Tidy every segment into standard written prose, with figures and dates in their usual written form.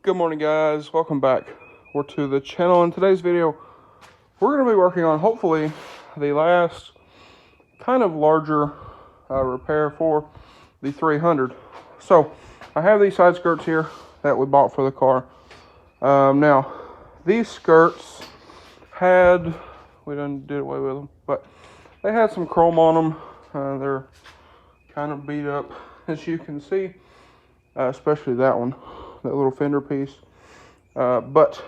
Good morning, guys. Welcome back to the channel. In today's video, we're going to be working on hopefully the last kind of larger repair for the 300. So I have these side skirts here that we bought for the car. Now these skirts we done did away with them, but they had some chrome on them. They're kind of beat up, as you can see, especially that one, that little fender piece. But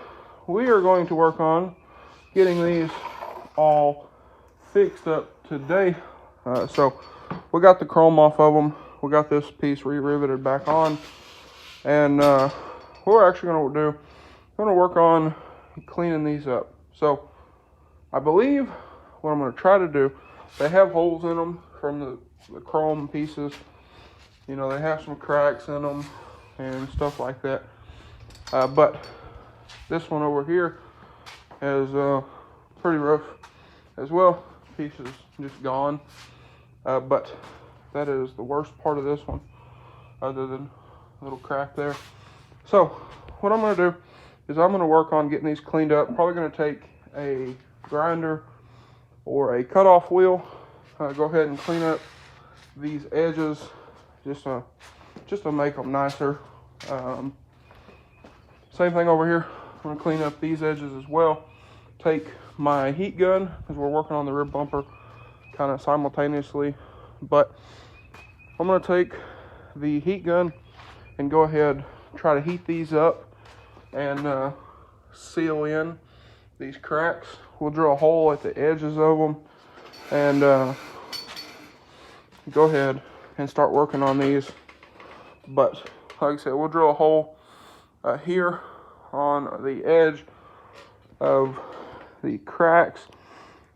we are going to work on getting these all fixed up today. So we got the chrome off of them. We got this piece re-riveted back on. And what we're actually going to do, we're going to work on cleaning these up. So I believe what I'm going to try to do, they have holes in them from the chrome pieces. You know, they have some cracks in them and stuff like that. But this one over here is pretty rough as well. Piece is just gone. But that is the worst part of this one, other than a little crack there. So what I'm going to do is I'm going to work on getting these cleaned up. Probably going to take a grinder or a cutoff wheel. Go ahead and clean up these edges just to make them nicer. Same thing over here. I'm going to clean up these edges as well. Take my heat gun, because we're working on the rear bumper kind of simultaneously. But I'm going to take the heat gun and go ahead, try to heat these up and seal in these cracks. We'll drill a hole at the edges of them and go ahead and start working on these. But like I said, we'll drill a hole here on the edge of the cracks.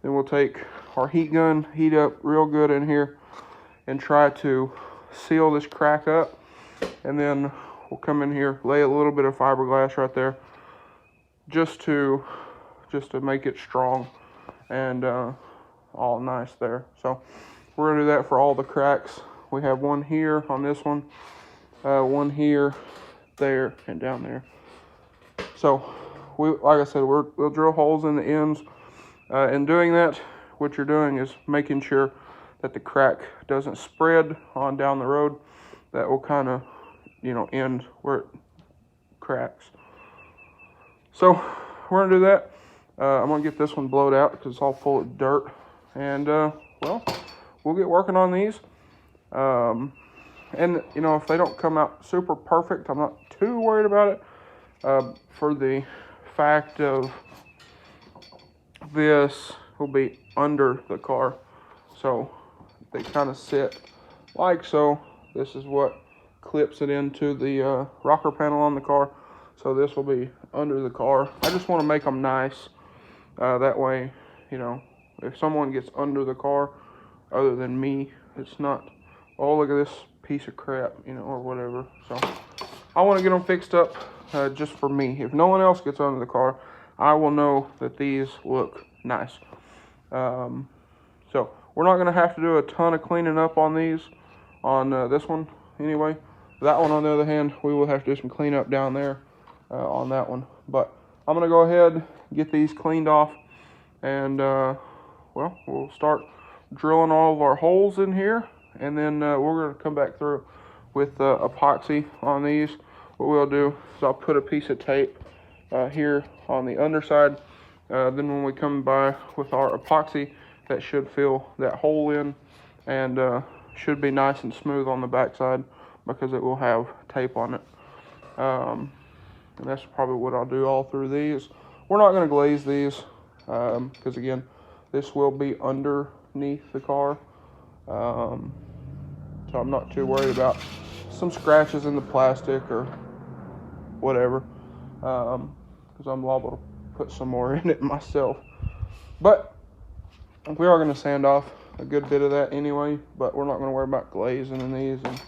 Then we'll take our heat gun, heat up real good in here, and try to seal this crack up. And then we'll come in here, lay a little bit of fiberglass right there, just to make it strong and all nice there. So we're gonna do that for all the cracks. We have one here on this one, one here, there, and down there. So like I said, we'll drill holes in the ends. In doing that, what you're doing is making sure that the crack doesn't spread on down the road. That will kind of, end where it cracks. So we're gonna do that. I'm gonna get this one blowed out because it's all full of dirt. And well, we'll get working on these. And if they don't come out super perfect, I'm not too worried about it, for the fact of this will be under the car. So they kind of sit like so. This is what clips it into the rocker panel on the car. So this will be under the car. I just want to make them nice. That way, if someone gets under the car other than me, it's not, oh, look at this piece of crap, or whatever. So I want to get them fixed up just for me. If no one else gets under the car, I will know that these look nice. So we're not going to have to do a ton of cleaning up on these, on this one anyway. That one, on the other hand, we will have to do some cleanup down there on that one. But I'm going to go ahead, get these cleaned off, and well, we'll start drilling all of our holes in here, and then we're going to come back through with epoxy on these. What we'll do is I'll put a piece of tape here on the underside. Then when we come by with our epoxy, that should fill that hole in, and should be nice and smooth on the backside because it will have tape on it. And that's probably what I'll do all through these. We're not going to glaze these because, again, this will be underneath the car. So I'm not too worried about some scratches in the plastic or whatever, because I'm liable to put some more in it myself. But we are going to sand off a good bit of that anyway, but we're not going to worry about glazing in these and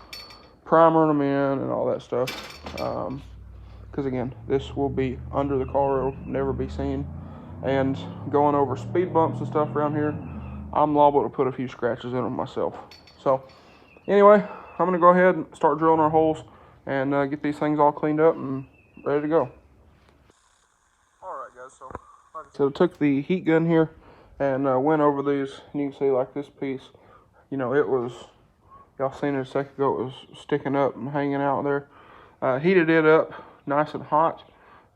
primering them in and all that stuff, because again, this will be under the car. It'll never be seen, and going over speed bumps and stuff around here, I'm liable to put a few scratches in them myself. So anyway, I'm going to go ahead and start drilling our holes and get these things all cleaned up and ready to go. Alright guys, so like I said, I took the heat gun here and went over these, and you can see like this piece, you know, it was, y'all seen it a second ago, it was sticking up and hanging out there. Heated it up nice and hot,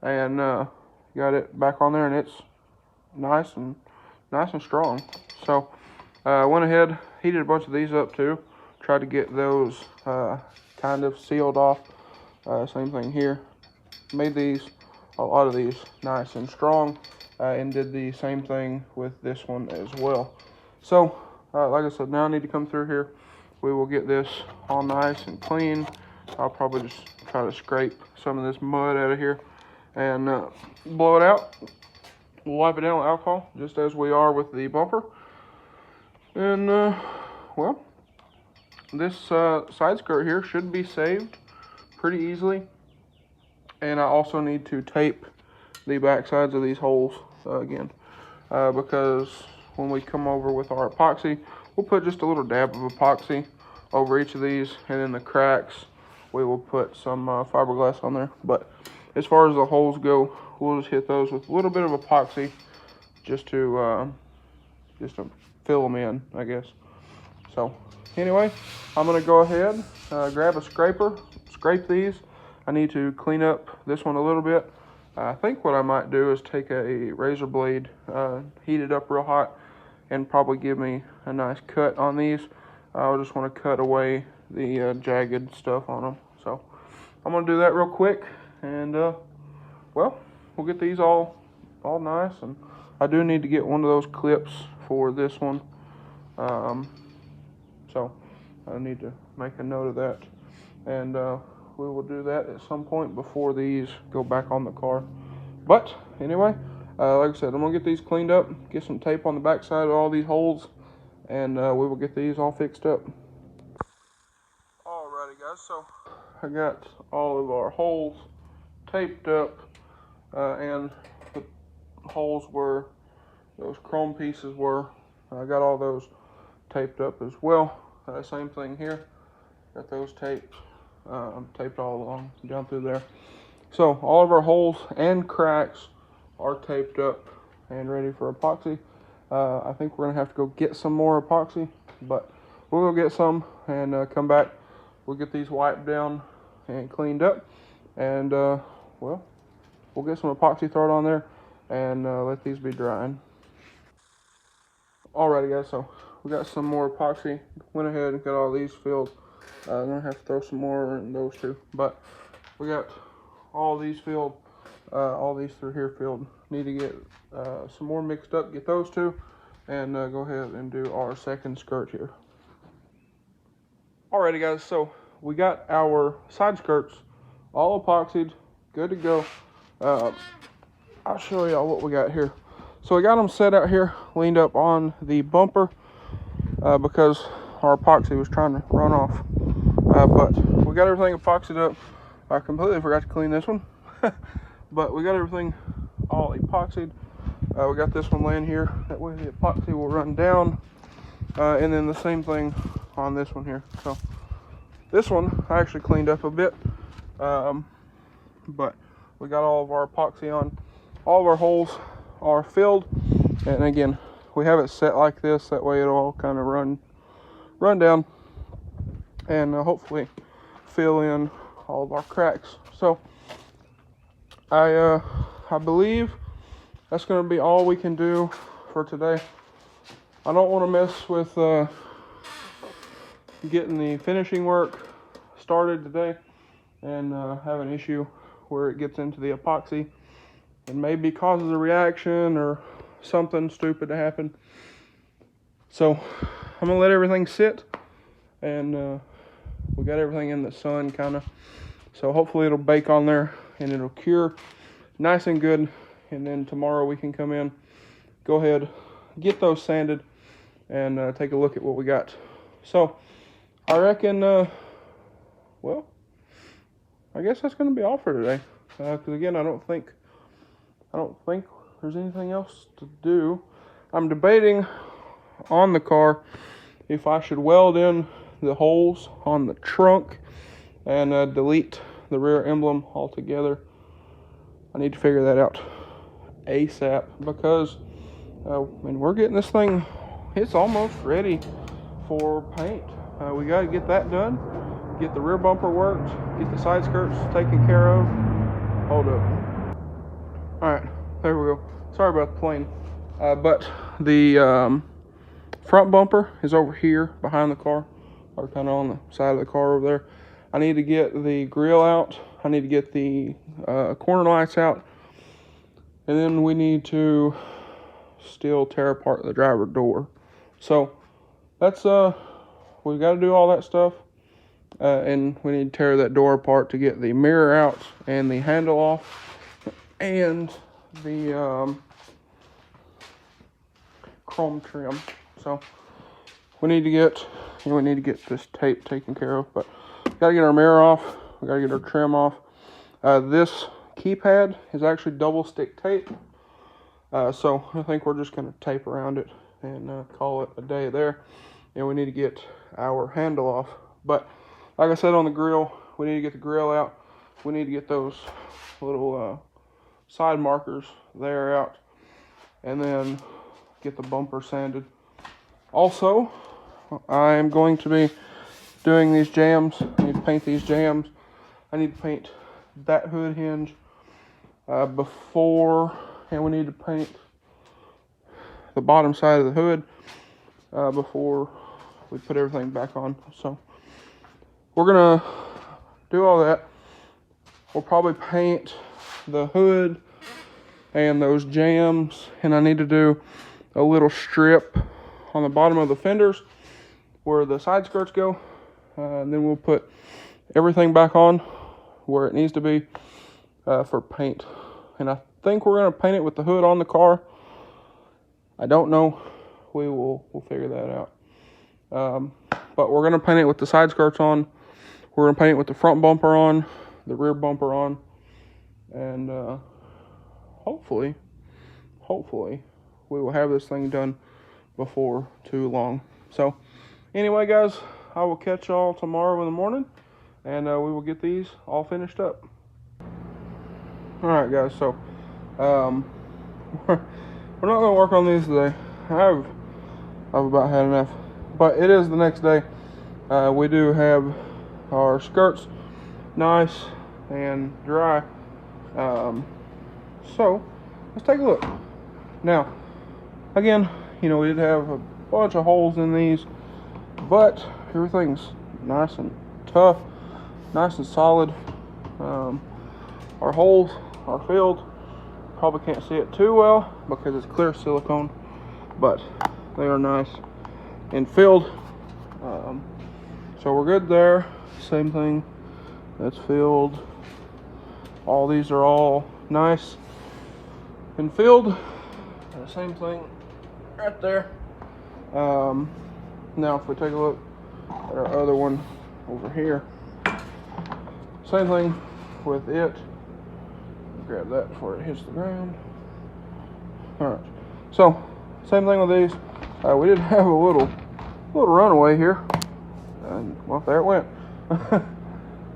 and got it back on there, and it's nice and strong. So went ahead, heated a bunch of these up too, tried to get those kind of sealed off. Same thing here, made these, a lot of these nice and strong, and did the same thing with this one as well. So like I said, now I need to come through here. We will get this all nice and clean. I'll probably just try to scrape some of this mud out of here and blow it out. We'll wipe it down with alcohol, just as we are with the bumper. And well, this side skirt here should be saved pretty easily. And I also need to tape the back sides of these holes again, because when we come over with our epoxy, we'll put just a little dab of epoxy over each of these, and in the cracks we will put some fiberglass on there. But as far as the holes go, we'll just hit those with a little bit of epoxy just to fill them in, I guess. So anyway, I'm gonna go ahead, grab a scraper, scrape these. I need to clean up this one a little bit. I think what I might do is take a razor blade, heat it up real hot, and probably give me a nice cut on these. I just want to cut away the jagged stuff on them. So I'm gonna do that real quick, and well, we'll get these all nice. And I do need to get one of those clips for this one, so I need to make a note of that, and we will do that at some point before these go back on the car. But anyway, like I said, I'm gonna get these cleaned up, get some tape on the back side of all these holes, and we will get these all fixed up. Alrighty guys, so I got all of our holes taped up, and the holes where those chrome pieces were, I got all those taped up as well. Same thing here, got those taped all along down through there. So all of our holes and cracks are taped up and ready for epoxy. I think we're gonna have to go get some more epoxy, but we'll go get some and come back. We'll get these wiped down and cleaned up, and well, we'll get some epoxy thrown on there and let these be drying. Alrighty guys, so we got some more epoxy. Went ahead and got all these filled. I'm gonna have to throw some more in those two, but we got all these filled, all these through here filled. Need to get some more mixed up, get those two, and go ahead and do our second skirt here. Alrighty guys, so we got our side skirts all epoxied, good to go. I'll show y'all what we got here. So we got them set out here, leaned up on the bumper, because our epoxy was trying to run off. But we got everything epoxied up. I completely forgot to clean this one. But we got everything all epoxied. We got this one laying here. That way the epoxy will run down. And then the same thing on this one here. So this one I actually cleaned up a bit. But we got all of our epoxy on. All of our holes are filled. And again, we have it set like this. That way it'll all kind of run down. And hopefully fill in all of our cracks. So I believe that's going to be all we can do for today. I don't want to mess with getting the finishing work started today and have an issue where it gets into the epoxy and maybe causes a reaction or something stupid to happen. So I'm going to let everything sit, and we got everything in the sun kind of, so hopefully it'll bake on there and it'll cure nice and good. And then tomorrow we can come in, go ahead, get those sanded, and take a look at what we got. So I reckon, well, I guess that's going to be all for today. Because again, I don't think there's anything else to do. I'm debating on the car if I should weld in the holes on the trunk and delete the rear emblem altogether, I need to figure that out ASAP, because when we're getting this thing, it's almost ready for paint. We got to get that done, get the rear bumper worked, get the side skirts taken care of. Hold up. All right, there we go. Sorry about the plane. But the front bumper is over here behind the car, or kind of on the side of the car over there. I need to get the grill out. I need to get the corner lights out. And then we need to still tear apart the driver door. So that's, we've got to do all that stuff. And we need to tear that door apart to get the mirror out and the handle off. And the chrome trim. So we need to get this tape taken care of, but we gotta get our mirror off, we gotta get our trim off. This keypad is actually double stick tape, so I think we're just gonna tape around it and call it a day there. And we need to get our handle off. But like I said on the grill, we need to get the grill out. We need to get those little side markers there out, and then get the bumper sanded. Also, I'm going to be doing these jambs. I need to paint these jambs. I need to paint that hood hinge before, and we need to paint the bottom side of the hood before we put everything back on. So we're gonna do all that. We'll probably paint the hood and those jambs, and I need to do a little strip on the bottom of the fenders where the side skirts go, and then we'll put everything back on where it needs to be for paint. And I think we're going to paint it with the hood on the car. I don't know. We'll figure that out. But we're going to paint it with the side skirts on. We're going to paint it with the front bumper on, the rear bumper on, and hopefully we will have this thing done before too long. So anyway, guys, I will catch y'all tomorrow in the morning, and we will get these all finished up. All right, guys, so we're not going to work on these today. I've about had enough, but it is the next day. We do have our skirts nice and dry, so let's take a look. Now, again, you know, we did have a bunch of holes in these, but everything's nice and tough, nice and solid. Our holes are filled. Probably can't see it too well because it's clear silicone, but they are nice and filled. So we're good there. Same thing, that's filled. All these are all nice and filled. And the same thing right there. Now if we take a look at our other one over here, same thing with it. Grab that before it hits the ground. Alright, so same thing with these. We did have a little runaway here, and well, there it went.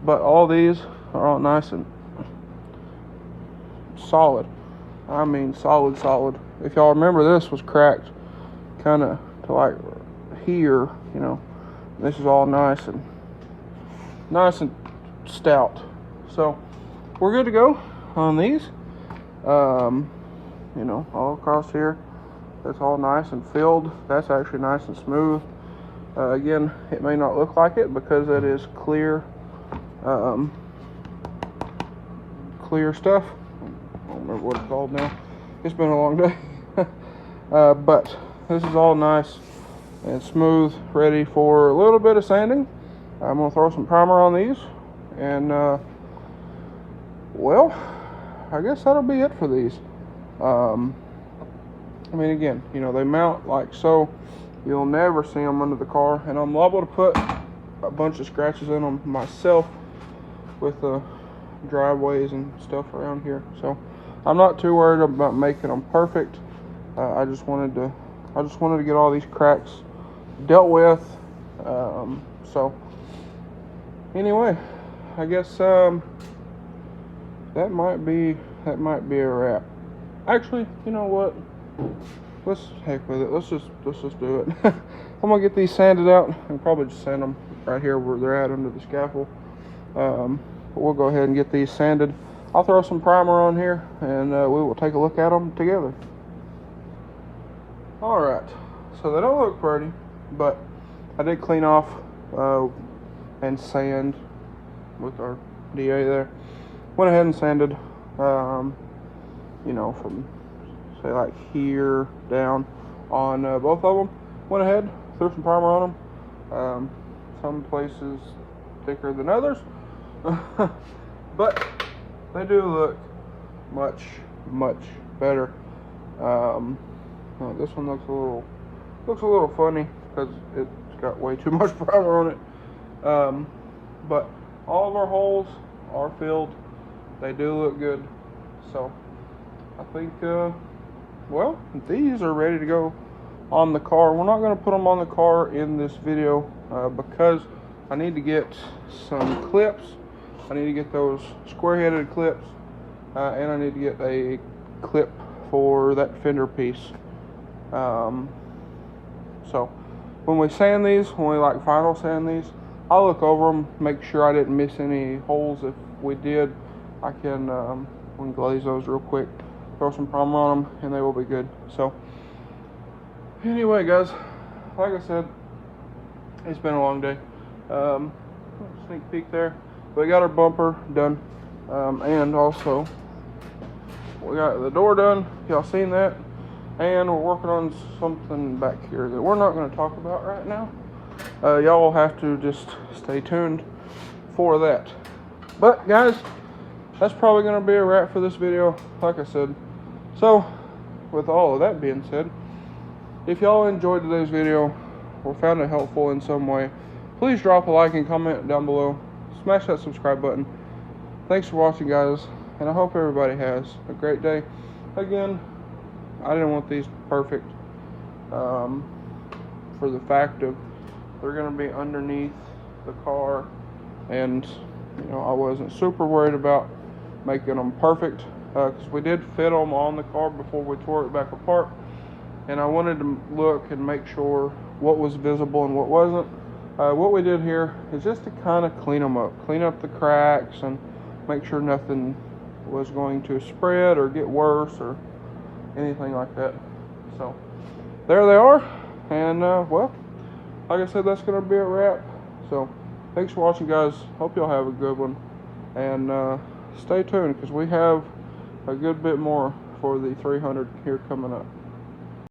But all these are all nice and solid. I mean solid. If y'all remember, this was cracked kind of to like here, you know. This is all nice and stout. So we're good to go on these. You know, all across here, that's all nice and filled. That's actually nice and smooth. Again, it may not look like it because it is clear stuff. I don't remember what it's called now. It's been a long day. But this is all nice and smooth, ready for a little bit of sanding. I'm going to throw some primer on these, and well, I guess that'll be it for these. I mean, again, you know, they mount like so. You'll never see them under the car, and I'm liable to put a bunch of scratches in them myself with the driveways and stuff around here. So I'm not too worried about making them perfect. I just wanted to get all these cracks dealt with. So anyway, I guess that might be that might be a wrap. Actually, you know what? Let's heck with it. Let's just do it. I'm gonna get these sanded out and probably just sand them right here where they're at under the scaffold. But we'll go ahead and get these sanded. I'll throw some primer on here and we will take a look at them together. All right, so they don't look pretty, but I did clean off and sand with our DA there. Went ahead and sanded, you know, from say like here down on both of them. Went ahead, threw some primer on them. Some places thicker than others, but they do look much better. This one looks a little funny because it's got way too much primer on it. But all of our holes are filled. They do look good. So I think, well, these are ready to go on the car. We're not going to put them on the car in this video because I need to get some clips. I need to get those square-headed clips, and I need to get a clip for that fender piece. So when we sand these, when we like final sand these, I'll look over them, make sure I didn't miss any holes. If we did, I can we can glaze those real quick, throw some primer on them, and they will be good. So anyway, guys, like I said, it's been a long day. Sneak peek there. We got our bumper done, and also we got the door done. Y'all seen that? And we're working on something back here that we're not going to talk about right now. Y'all will have to just stay tuned for that. But guys, that's probably going to be a wrap for this video, like I said. So with all of that being said, if y'all enjoyed today's video or found it helpful in some way, please drop a like and comment down below. Smash that subscribe button. Thanks for watching, guys, and I hope everybody has a great day. Again, I didn't want these perfect for the fact of they're going to be underneath the car, and you know, I wasn't super worried about making them perfect because we did fit them on the car before we tore it back apart, and I wanted to look and make sure what was visible and what wasn't. What we did here is just to kind of clean them up, clean up the cracks, and make sure nothing was going to spread or get worse or anything like that. So there they are, and well, like I said, that's going to be a wrap. So thanks for watching, guys. Hope y'all have a good one, and stay tuned because we have a good bit more for the 300 here coming up.